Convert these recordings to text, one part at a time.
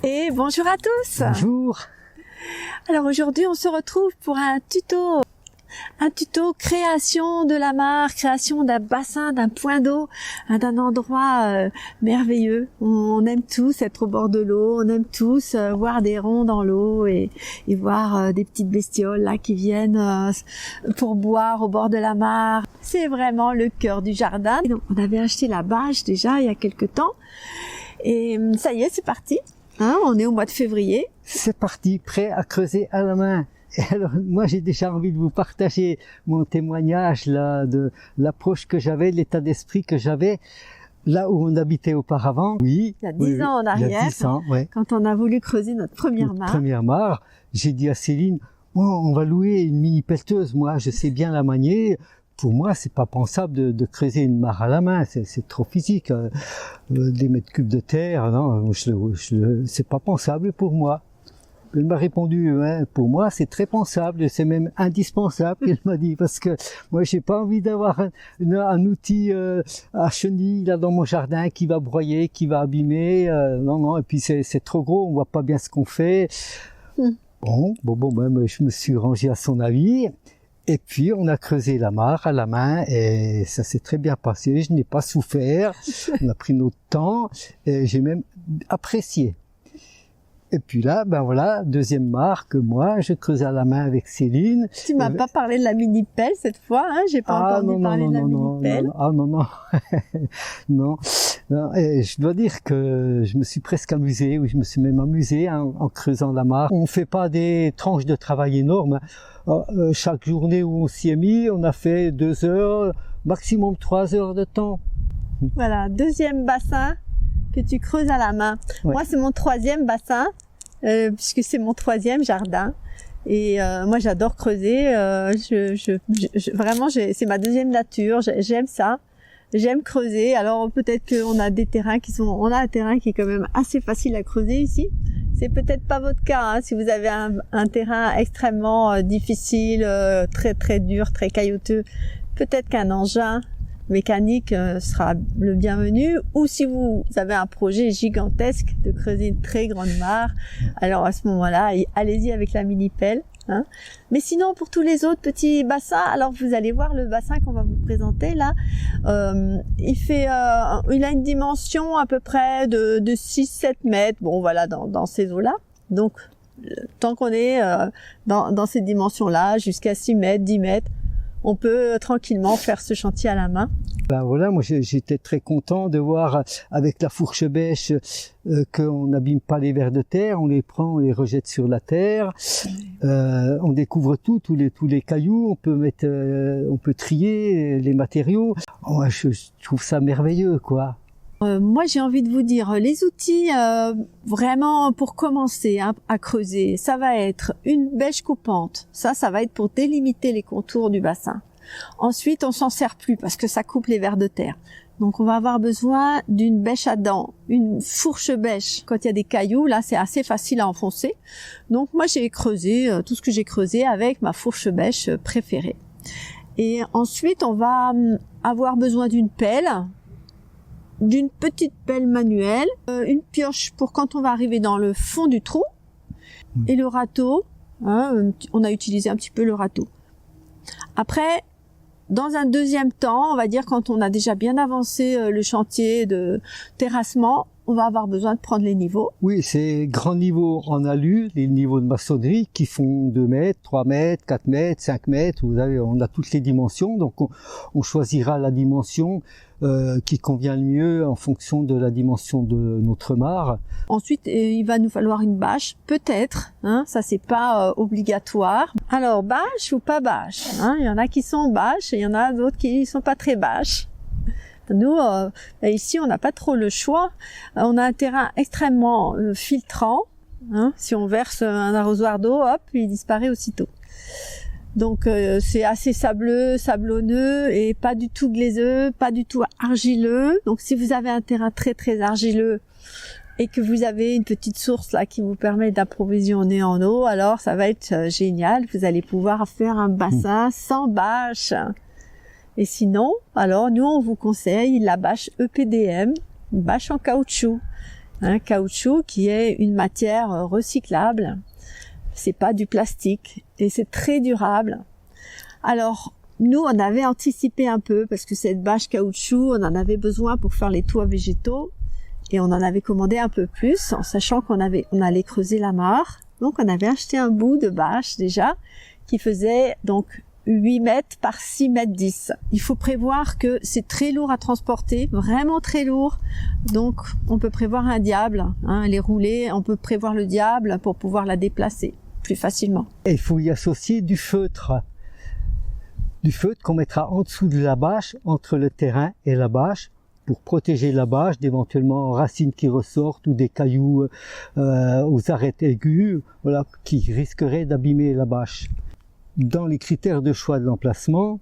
Et bonjour à tous. Bonjour. Alors aujourd'hui, on se retrouve pour un tuto création de la mare, création d'un bassin, d'un point d'eau, d'un endroit merveilleux. On aime tous être au bord de l'eau, on aime tous voir des ronds dans l'eau et voir des petites bestioles là qui viennent pour boire au bord de la mare. C'est vraiment le cœur du jardin. Et donc, on avait acheté la bâche déjà il y a quelque temps et ça y est, c'est parti. On est au mois de février. C'est parti, prêt à creuser à la main. Et alors, moi, j'ai déjà envie de vous partager mon témoignage là de l'approche que j'avais, l'état d'esprit que j'avais là où on habitait auparavant. Oui. Il y a 10 ans en arrière. Il y a 10 ans, ouais. Quand on a voulu creuser notre première mare. J'ai dit à Céline, on va louer une mini pelleteuse. Moi, je sais bien la manier. Pour moi, c'est pas pensable de creuser une mare à la main. C'est trop physique. Des mètres cubes de terre, non, c'est pas pensable pour moi. Elle m'a répondu, pour moi c'est très pensable, c'est même indispensable, elle m'a dit, parce que moi j'ai pas envie d'avoir un outil à chenilles là dans mon jardin qui va broyer, qui va abîmer, non, et puis c'est trop gros, on voit pas bien ce qu'on fait. Bon, je me suis rangé à son avis. Et puis, on a creusé la mare à la main et ça s'est très bien passé. Je n'ai pas souffert. On a pris notre temps et j'ai même apprécié. Et puis là, voilà, deuxième mare que moi, je creuse à la main avec Céline. Tu m'as pas parlé de la mini-pelle cette fois, j'ai pas entendu parler de la mini-pelle. Non. Et je dois dire que je me suis presque amusé, oui, je me suis même amusé en creusant la mare. On fait pas des tranches de travail énormes. Chaque journée où on s'y est mis, on a fait 2 heures, maximum 3 heures de temps. Voilà, deuxième bassin que tu creuses à la main. Ouais. Moi, c'est mon 3e bassin, puisque c'est mon 3e jardin. Et moi, j'adore creuser. Vraiment, c'est ma 2e nature. J'aime ça. J'aime creuser. Alors peut-être qu'on a des terrains on a un terrain qui est quand même assez facile à creuser ici. C'est peut-être pas votre cas, si vous avez un terrain extrêmement difficile, très très dur, très caillouteux. Peut-être qu'un engin mécanique sera le bienvenu, ou si vous avez un projet gigantesque de creuser une très grande mare, alors à ce moment-là, allez-y avec la mini-pelle. Mais sinon, pour tous les autres petits bassins, alors vous allez voir le bassin qu'on va vous présenter là, il a une dimension à peu près de 6-7 mètres, bon voilà, dans ces eaux-là. Donc, tant qu'on est dans ces dimensions-là, jusqu'à 6 mètres, 10 mètres, on peut tranquillement faire ce chantier à la main. Voilà, moi j'étais très content de voir avec la fourche bêche qu'on n'abîme pas les vers de terre, on les prend, on les rejette sur la terre, on découvre tous les cailloux, on peut trier les matériaux. Moi, je trouve ça merveilleux, quoi. Moi, j'ai envie de vous dire, les outils vraiment pour commencer à creuser, ça va être une bêche coupante. Ça va être pour délimiter les contours du bassin. Ensuite, on s'en sert plus parce que ça coupe les vers de terre. Donc, on va avoir besoin d'une bêche à dents, une fourche bêche. Quand il y a des cailloux, là, c'est assez facile à enfoncer. Donc, moi, j'ai creusé tout ce que j'ai creusé avec ma fourche bêche préférée. Et ensuite, on va avoir besoin d'une pelle, d'une petite pelle manuelle, une pioche pour quand on va arriver dans le fond du trou, et le râteau. On a utilisé un petit peu le râteau. Après, dans un deuxième temps, on va dire quand on a déjà bien avancé le chantier de terrassement, on va avoir besoin de prendre les niveaux. Oui, c'est grands niveaux en alu, les niveaux de maçonnerie qui font 2 mètres, 3 mètres, 4 mètres, 5 mètres. On a toutes les dimensions, donc on choisira la dimension qui convient le mieux en fonction de la dimension de notre mare. Ensuite, il va nous falloir une bâche, peut-être, ça c'est pas obligatoire. Alors, bâche ou pas bâche, il y en a qui sont bâches et il y en a d'autres qui sont pas très bâches. Nous, ici, on n'a pas trop le choix. On a un terrain extrêmement filtrant. Si on verse un arrosoir d'eau, hop, il disparaît aussitôt. Donc, c'est assez sablonneux et pas du tout glaiseux, pas du tout argileux. Donc, si vous avez un terrain très, très argileux et que vous avez une petite source là qui vous permet d'approvisionner en eau, alors ça va être génial. Vous allez pouvoir faire un bassin sans bâche. Et sinon, alors nous on vous conseille la bâche EPDM, une bâche en caoutchouc, Un caoutchouc qui est une matière recyclable. C'est pas du plastique et c'est très durable. Alors, nous, on avait anticipé un peu parce que cette bâche caoutchouc, on en avait besoin pour faire les toits végétaux et on en avait commandé un peu plus en sachant on allait creuser la mare. Donc, on avait acheté un bout de bâche déjà qui faisait donc 8 mètres par 6 mètres 10. Il faut prévoir que c'est très lourd à transporter, vraiment très lourd. Donc, on peut prévoir un diable, les rouler, on peut prévoir le diable pour pouvoir la déplacer plus facilement. Et il faut y associer du feutre. Du feutre qu'on mettra en dessous de la bâche, entre le terrain et la bâche, pour protéger la bâche d'éventuellement racines qui ressortent ou des cailloux aux arêtes aiguës, voilà, qui risqueraient d'abîmer la bâche. Dans les critères de choix de l'emplacement,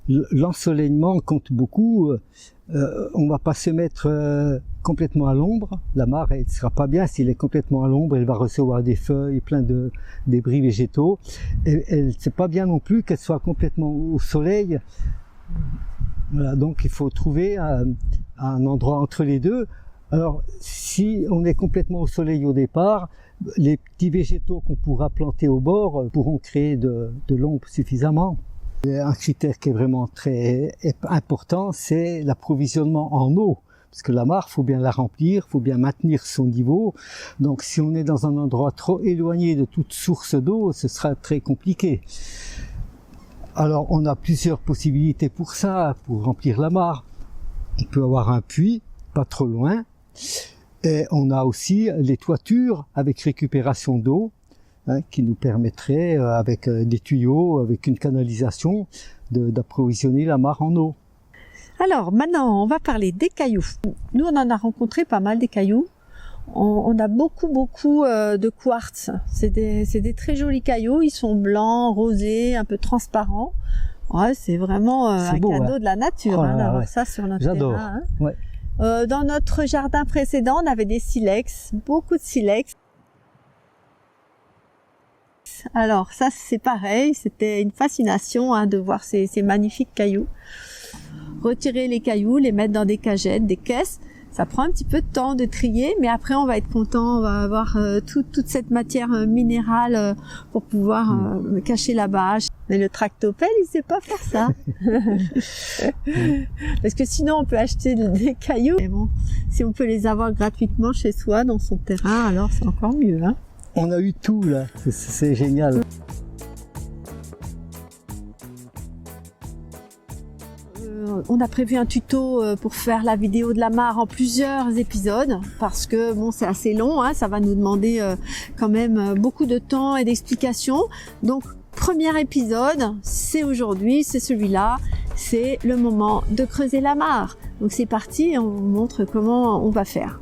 l'ensoleillement compte beaucoup. On va pas se mettre complètement à l'ombre. La mare, elle sera pas bien s'il est complètement à l'ombre. Elle va recevoir des feuilles, plein de débris végétaux. Et c'est pas bien non plus qu'elle soit complètement au soleil. Voilà, donc il faut trouver un endroit entre les deux. Alors, si on est complètement au soleil au départ, les petits végétaux qu'on pourra planter au bord pourront créer de l'ombre suffisamment. Un critère qui est vraiment très important, c'est l'approvisionnement en eau. Parce que la mare, faut bien la remplir, faut bien maintenir son niveau. Donc, si on est dans un endroit trop éloigné de toute source d'eau, ce sera très compliqué. Alors, on a plusieurs possibilités pour ça, pour remplir la mare. On peut avoir un puits, pas trop loin. Et on a aussi les toitures avec récupération d'eau, qui nous permettraient, avec des tuyaux, avec une canalisation, d'approvisionner la mare en eau. Alors maintenant, on va parler des cailloux. Nous, on en a rencontré pas mal des cailloux. On a beaucoup de quartz. C'est des très jolis cailloux. Ils sont blancs, rosés, un peu transparents. Ouais, c'est vraiment un beau, cadeau de la nature d'avoir ça sur notre terrain. Ouais. Dans notre jardin précédent, on avait des silex, beaucoup de silex. Alors ça, c'est pareil, c'était une fascination de voir ces magnifiques cailloux. Retirer les cailloux, les mettre dans des cagettes, des caisses, ça prend un petit peu de temps de trier, mais après on va être content, on va avoir toute cette matière minérale pour pouvoir cacher la bâche. Mais le tractopelle, il sait pas faire ça. Parce que sinon on peut acheter des cailloux. Mais bon, si on peut les avoir gratuitement chez soi, dans son terrain, alors c'est encore mieux. On a eu tout là, c'est génial. On a prévu un tuto pour faire la vidéo de la mare en plusieurs épisodes parce que bon, c'est assez long, ça va nous demander quand même beaucoup de temps et d'explications. Donc premier épisode, c'est aujourd'hui, c'est celui-là, c'est le moment de creuser la mare. Donc c'est parti, on vous montre comment on va faire.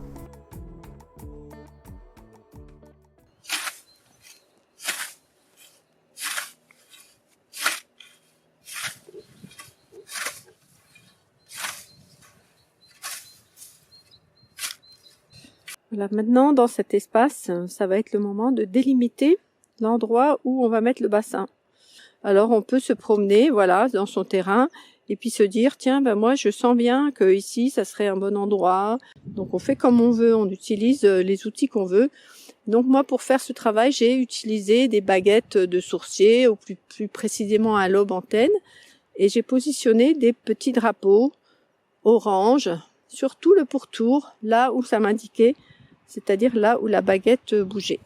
Voilà, maintenant dans cet espace, ça va être le moment de délimiter l'endroit où on va mettre le bassin. Alors on peut se promener, voilà, dans son terrain et puis se dire tiens, moi je sens bien que ici ça serait un bon endroit. Donc on fait comme on veut, on utilise les outils qu'on veut. Donc moi pour faire ce travail, j'ai utilisé des baguettes de sourcier ou plus précisément un lobe antenne et j'ai positionné des petits drapeaux orange sur tout le pourtour, là où ça m'indiquait, c'est-à-dire là où la baguette bougeait.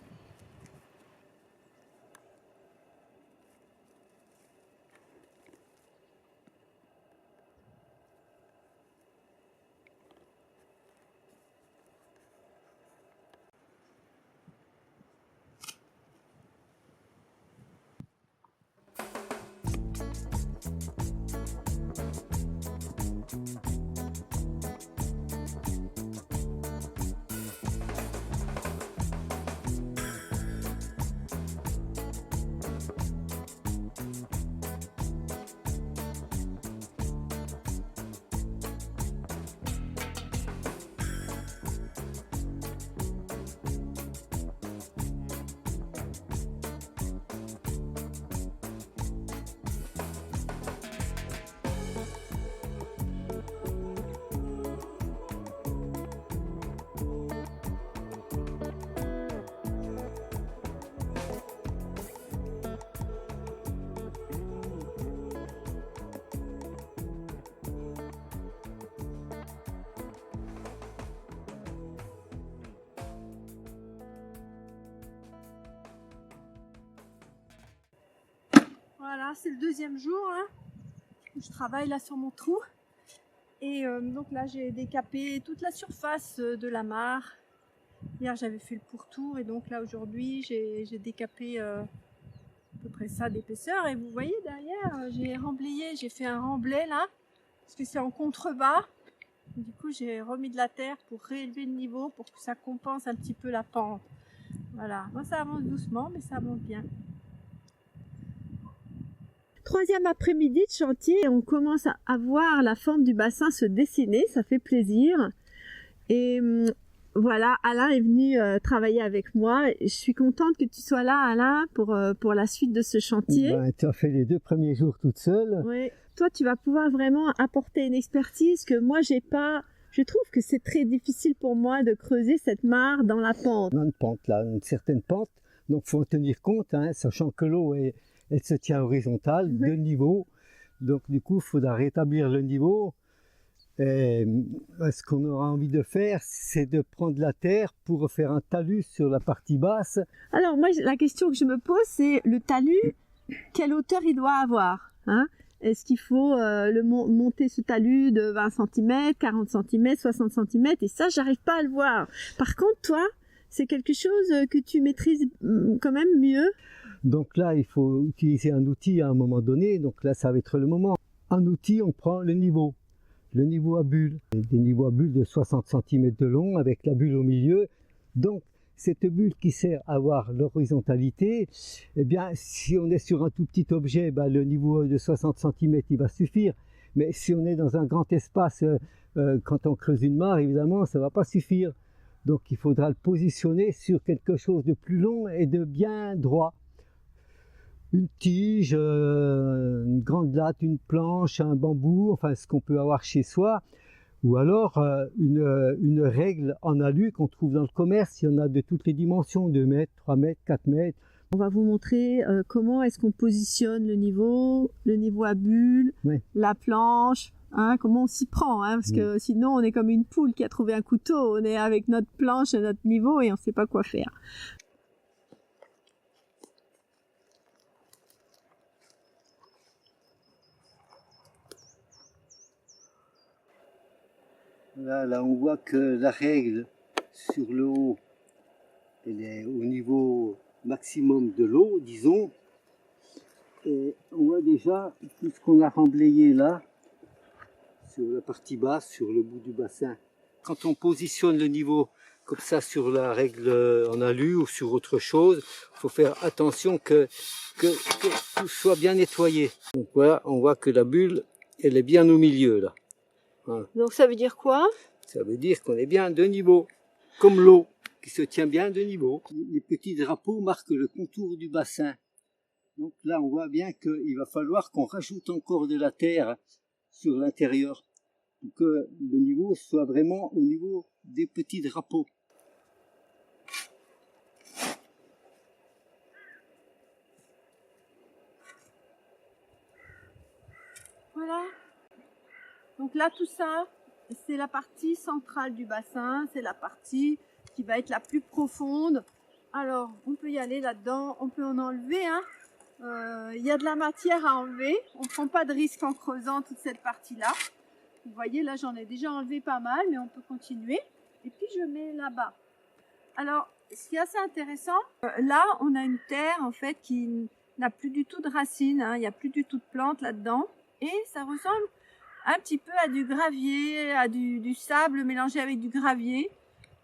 c'est le deuxième jour, hein. Je travaille là sur mon trou. Et donc là, j'ai décapé toute la surface de la mare. Hier, j'avais fait le pourtour et donc là, aujourd'hui, j'ai décapé à peu près ça d'épaisseur. Et vous voyez derrière, j'ai remblayé, j'ai fait un remblai là, parce que c'est en contrebas. Du coup, j'ai remis de la terre pour réélever le niveau, pour que ça compense un petit peu la pente. Voilà, moi ça avance doucement, mais ça avance bien. Troisième après-midi de chantier, on commence à voir la forme du bassin se dessiner, ça fait plaisir. Et voilà, Alain est venu travailler avec moi. Je suis contente que tu sois là, Alain, pour la suite de ce chantier. Ben, tu as fait les 2 premiers jours toute seule. Oui. Toi, tu vas pouvoir vraiment apporter une expertise que moi, j'ai pas. Je trouve que c'est très difficile pour moi de creuser cette mare dans la pente. On a une pente là, une certaine pente, donc il faut en tenir compte, hein, sachant que l'eau elle se tient horizontale, Oui. de niveau. Donc du coup, il faudra rétablir le niveau. Et ce qu'on aura envie de faire, c'est de prendre la terre pour faire un talus sur la partie basse. Alors moi, la question que je me pose, c'est le talus, quelle hauteur il doit avoir, hein? Est-ce qu'il faut monter ce talus de 20 cm, 40 cm, 60 cm? Et ça, j'arrive pas à le voir. Par contre, toi, c'est quelque chose que tu maîtrises quand même mieux. Donc là, il faut utiliser un outil à un moment donné. Donc là, ça va être le moment. Un outil, on prend le niveau à bulle. Des niveaux à bulle de 60 cm de long avec la bulle au milieu. Donc, cette bulle qui sert à avoir l'horizontalité, eh bien, si on est sur un tout petit objet, ben, le niveau de 60 cm, il va suffire. Mais si on est dans un grand espace, quand on creuse une mare, évidemment, ça ne va pas suffire. Donc, il faudra le positionner sur quelque chose de plus long et de bien droit. Une tige, une grande latte, une planche, un bambou, enfin ce qu'on peut avoir chez soi. Ou alors une règle en alu qu'on trouve dans le commerce, il y en a de toutes les dimensions, 2 mètres, 3 mètres, 4 mètres. On va vous montrer comment est-ce qu'on positionne le niveau à bulle, oui. La planche, hein, comment on s'y prend, hein, parce que sinon on est comme une poule qui a trouvé un couteau, on est avec notre planche et notre niveau et on ne sait pas quoi faire. Là, on voit que la règle sur le haut, elle est au niveau maximum de l'eau, disons. Et on voit déjà tout ce qu'on a remblayé là, sur la partie basse, sur le bout du bassin. Quand on positionne le niveau comme ça sur la règle en alu ou sur autre chose, il faut faire attention que tout soit bien nettoyé. Donc voilà, on voit que la bulle, elle est bien au milieu là. Voilà. Donc ça veut dire quoi? Ça veut dire qu'on est bien de niveau, comme l'eau qui se tient bien de niveau. Les petits drapeaux marquent le contour du bassin. Donc là, on voit bien qu'il va falloir qu'on rajoute encore de la terre sur l'intérieur pour que le niveau soit vraiment au niveau des petits drapeaux. Voilà. Donc là, tout ça, c'est la partie centrale du bassin, c'est la partie qui va être la plus profonde. Alors, on peut y aller là-dedans, on peut en enlever, hein. Y a de la matière à enlever, on ne prend pas de risque en creusant toute cette partie-là. Vous voyez, là, j'en ai déjà enlevé pas mal, mais on peut continuer. Et puis, je mets là-bas. Alors, ce qui est assez intéressant, là, on a une terre, en fait, qui n'a plus du tout de racines, hein. Il n'y a plus du tout de plantes là-dedans. Et ça ressemble un petit peu à du gravier, à du sable mélangé avec du gravier.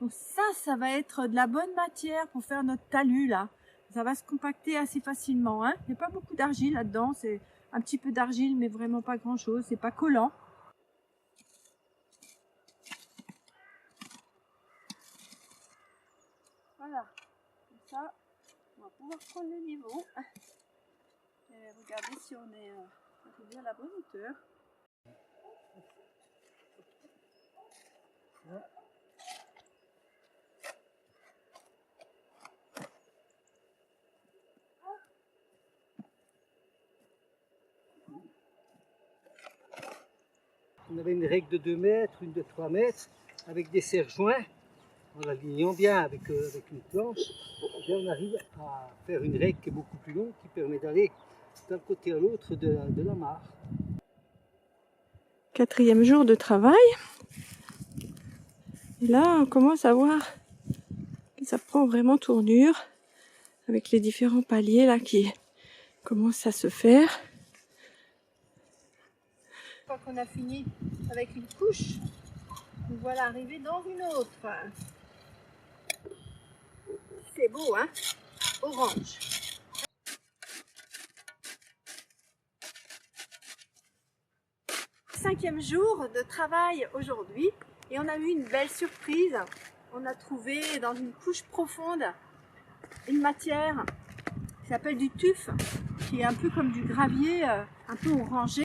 Donc ça va être de la bonne matière pour faire notre talus là. Ça va se compacter assez facilement, hein. Il n'y a pas beaucoup d'argile là-dedans, c'est un petit peu d'argile mais vraiment pas grand-chose, c'est pas collant. Voilà, comme ça, on va pouvoir prendre le niveau. Et regardez si on est bien à la bonne hauteur. On avait une règle de 2 mètres, une de 3 mètres, avec des serre-joints, en l'alignant bien avec une planche. Là, on arrive à faire une règle qui est beaucoup plus longue, qui permet d'aller d'un côté à l'autre de la mare. 4e jour de travail. Et là, on commence à voir que ça prend vraiment tournure avec les différents paliers là qui commencent à se faire. Une fois qu'on a fini avec une couche, nous voilà arrivés dans une autre. C'est beau, hein? Orange. 5e jour de travail aujourd'hui et on a eu une belle surprise. On a trouvé dans une couche profonde une matière qui s'appelle du tuf, qui est un peu comme du gravier, un peu orangé.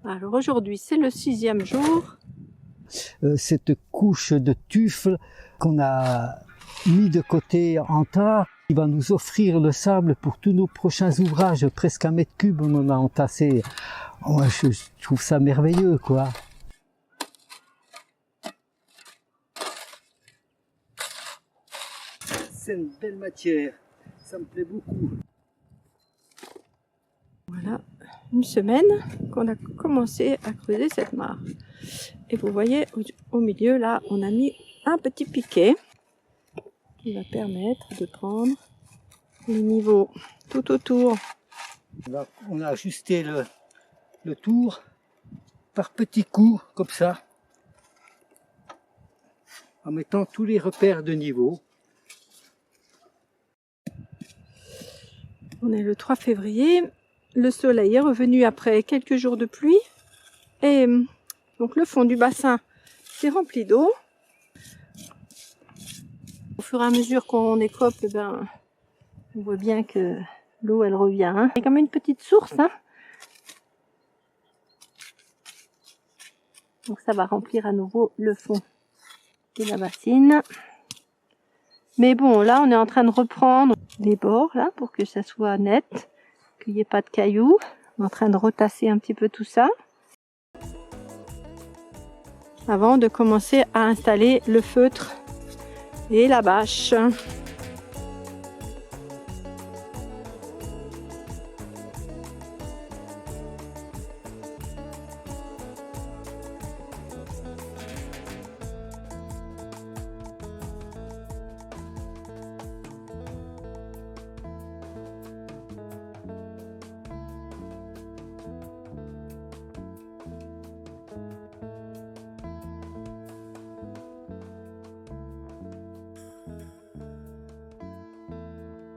Alors aujourd'hui c'est le 6e jour. Cette couche de tuf qu'on a mis de côté en tas, qui va nous offrir le sable pour tous nos prochains ouvrages, presque 1 mètre cube on a entassé. Oh, je trouve ça merveilleux, quoi. C'est une belle matière, ça me plaît beaucoup. Voilà, une semaine qu'on a commencé à creuser cette mare. Et vous voyez, au milieu, là, on a mis un petit piquet qui va permettre de prendre les niveaux tout autour. On a ajusté le tour par petits coups, comme ça, en mettant tous les repères de niveau. On est le 3 février. Le soleil est revenu après quelques jours de pluie. Et donc le fond du bassin s'est rempli d'eau. Au fur et à mesure qu'on écope, on voit bien que l'eau elle revient. Hein. C'est comme une petite source. Hein. Donc ça va remplir à nouveau le fond de la bassine. Mais bon, là on est en train de reprendre les bords là pour que ça soit net, qu'il n'y ait pas de cailloux. On est en train de retasser un petit peu tout ça. Avant de commencer à installer le feutre et la bâche.